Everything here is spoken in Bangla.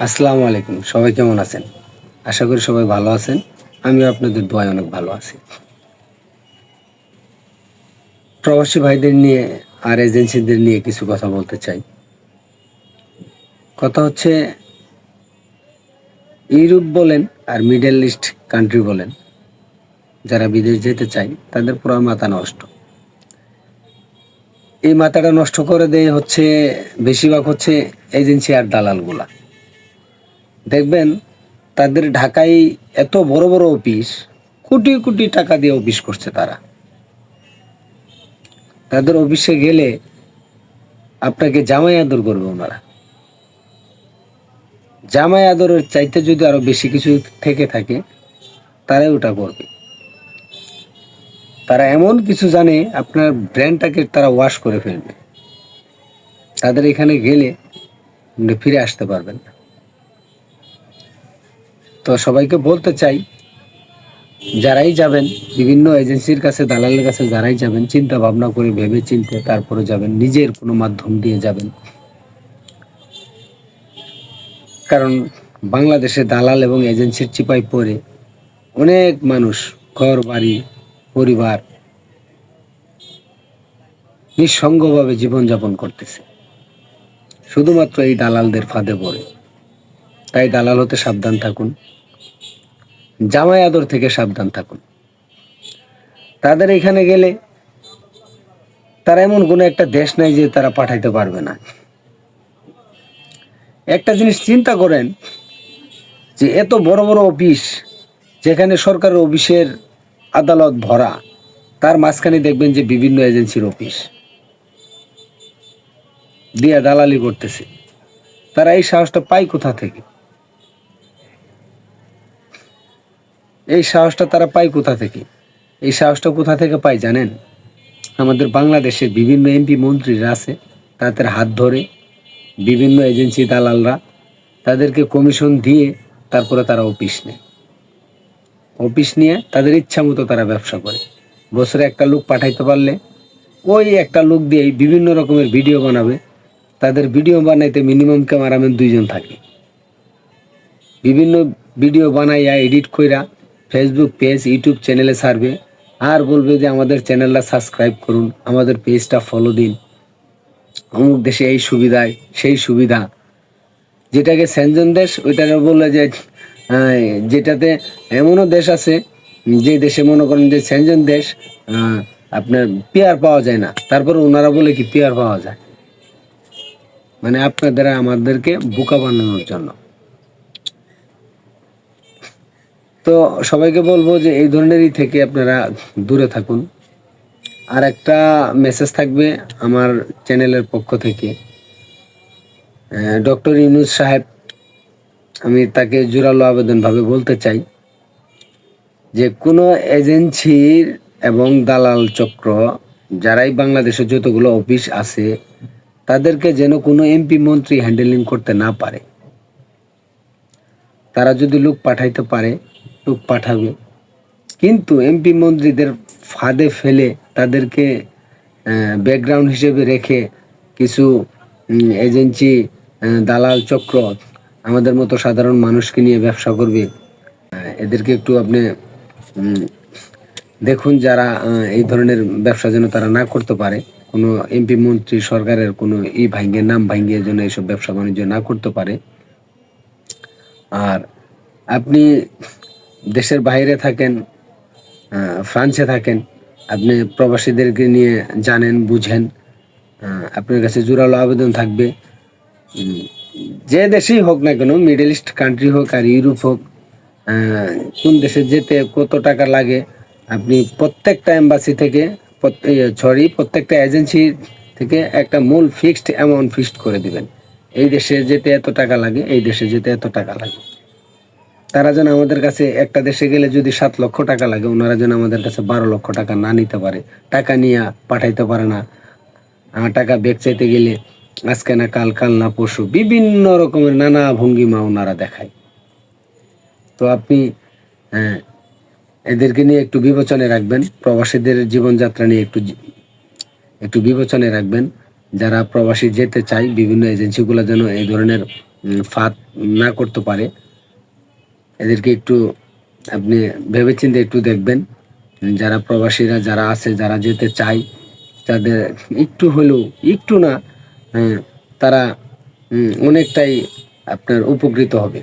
আসসালামু আলাইকুম। সবাই কেমন আছেন? আশা করি সবাই ভালো আছেন। আমিও আপনাদের দোয়ায় অনেক ভালো আছি। প্রবাসী ভাইদের নিয়ে আর এজেন্সিদের নিয়ে কিছু কথা বলতে চাই। কথা হচ্ছে, ইউরোপ বলেন আর মিডল ইস্ট কান্ট্রি বলেন, যারা বিদেশ যেতে চায় তাদের পুরো মাথা নষ্ট। এই মাথাটা নষ্ট করে দেয় হচ্ছে বেশিরভাগ হচ্ছে এজেন্সি আর দালালগুলা। দেখবেন তাদের ঢাকায় এত বড় বড় অফিস, কোটি কোটি টাকা দিয়ে অফিস করছে তারা। তাদের অফিসে গেলে আপনাকে জামাই আদর করবে ওনারা। জামাই আদরের চাইতে যদি আরো বেশি কিছু থেকে থাকে, তারাই ওটা করবে। তারা এমন কিছু জানে, আপনার ব্র্যান্ডটাকে তারা ওয়াশ করে ফেলবে। তাদের এখানে গেলে আপনি ফিরে আসতে পারবেন না। তো সবাইকে বলতে চাই, যারাই যাবেন বিভিন্ন এজেন্সির কাছে, দালালের কাছে যারাই যাবেন, চিন্তা ভাবনা করে ভেবে চিনতে তারপরে যাবেন, নিজের কোনো মাধ্যম দিয়ে যাবেন। কারণ বাংলাদেশে দালাল এবং এজেন্সির চিপায় পড়ে অনেক মানুষ ঘর বাড়ি পরিবার নিঃসঙ্গভাবে জীবনযাপন করতেছে, শুধুমাত্র এই দালালদের ফাঁদে পড়ে। তাই দালাল হতে সাবধান থাকুন, জামাই আদর থেকে সাবধান থাকুন। তাদের এখানে গেলে তারা এমন কোনো একটা দেশ নাই যে তারা পাঠাইতে পারবে না। একটা জিনিস চিন্তা করেন, যে এত বড় বড় অফিস, যেখানে সরকারের অফিসের আদালত ভরা, তার মাঝখানে দেখবেন যে বিভিন্ন এজেন্সির অফিস দিয়ে দালালি করতেছে। তারা এই সাহসটা পায় কোথা থেকে? এই সাহসটা তারা পায় কোথা থেকে? এই সাহসটা কোথা থেকে পায় জানেন? আমাদের বাংলাদেশের বিভিন্ন এমপি মন্ত্রীরা আছে, তাদের হাত ধরে বিভিন্ন এজেন্সি দালালরা তাদেরকে কমিশন দিয়ে তারপরে তারা অফিস নেয়। অফিস নিয়ে তাদের ইচ্ছা মতো তারা ব্যবসা করে। বছরে একটা লোক পাঠাইতে পারলে ওই একটা লোক দিয়েই বিভিন্ন রকমের ভিডিও বানাবে। তাদের ভিডিও বানাইতে মিনিমাম ক্যামেরাম্যান 2 জন থাকে। বিভিন্ন ভিডিও বানাইয়া এডিট কইরা ফেসবুক পেজ, ইউটিউব চ্যানেলে ছাড়বে, আর বলবে যে আমাদের চ্যানেলটা সাবস্ক্রাইব করুন, আমাদের পেজটা ফলো দিন, অমুক দেশে এই সুবিধায় সেই সুবিধা। যেটাকে সেনজেন দেশ, ওইটাকে বললে যে যেটাতে এমনও দেশ আছে, যে দেশে মনে করেন যে সেনজেন দেশ, আপনার পেয়ার পাওয়া যায় না, তারপরে ওনারা বলে কি পেয়ার পাওয়া যায়। মানে আপনাদের আমাদেরকে বোকা বানানোর জন্য। তো সবাইকে বলবো যে এই ধরনেরই থেকে আপনারা দূরে থাকুন। আর একটা মেসেজ থাকবে আমার চ্যানেলের পক্ষ থেকে, ডক্টর ইউনূস সাহেব, আমি তাকে জোরালো আবেদনভাবে বলতে চাই যে কোনো এজেন্সির এবং দালাল চক্র, যারাই বাংলাদেশে যতগুলো অফিস আছে, তাদেরকে যেন কোনো এমপি মন্ত্রী হ্যান্ডেলিং করতে না পারে। তারা যদি লোক পাঠাইতে পারে, লোক পাঠাবে, কিন্তু এমপি মন্ত্রীদের ফাঁদে ফেলে তাদেরকে ব্যাকগ্রাউন্ড হিসেবে রেখে কিছু এজেন্সি দালাল চক্র আমাদের মতো সাধারণ মানুষকে নিয়ে ব্যবসা করবে। এদেরকে একটু আপনি দেখুন, যারা এই ধরনের ব্যবসা যেন তারা না করতে পারে। কোনো এমপি মন্ত্রী সরকারের কোনো ভাঙ্গে, নাম ভাঙ্গিয়ে যেন এইসব ব্যবসা বাণিজ্য না করতে পারে। আর আপনি দেশের বাইরে থাকেন, ফ্রান্সে থাকেন, আপনি প্রবাসীদেরকে নিয়ে জানেন, বুঝেন, আপনার কাছে জোরালো আবেদন থাকবে, যে দেশেই হোক না কেন, মিডল ইস্ট কান্ট্রি হোক আর ইউরোপ হোক, কোন দেশে যেতে কত টাকা লাগে, আপনি প্রত্যেকটা এম্বাসি থেকে, প্রত্যেকটা এজেন্সি থেকে একটা মূল ফিক্সড অ্যামাউন্ট ফিক্সড করে দিবেন। এই দেশে যেতে এত টাকা লাগে, এই দেশে যেতে এত টাকা লাগে। তারা যেন আমাদের কাছে, একটা দেশে গেলে যদি 7 লক্ষ টাকা লাগে, ওনারা যেন আমাদের কাছে 12 লক্ষ টাকা না নিতে পারে, টাকা নিয়ে পাঠাইতে পারে না। টাকা ব্যাগ চাইতে গেলে আজকে না কাল, কাল না পরশু, বিভিন্ন রকমের নানা ভঙ্গিমা ওনারা দেখায়। তো আপনি এদেরকে নিয়ে একটু বিবেচনায় রাখবেন, প্রবাসীদের জীবনযাত্রা নিয়ে একটু বিবেচনায় রাখবেন। যারা প্রবাসী যেতে চায়, বিভিন্ন এজেন্সিগুলো যেন এই ধরনের ফাঁদ না করতে পারে। এদেরকে একটু আপনি ভেবেচিন্তে একটু দেখবেন। যারা প্রবাসীরা যারা আছে, যারা যেতে চায়, তাদের একটু হলেও, একটু না, তারা অনেকটাই আপনার উপকৃত হবে।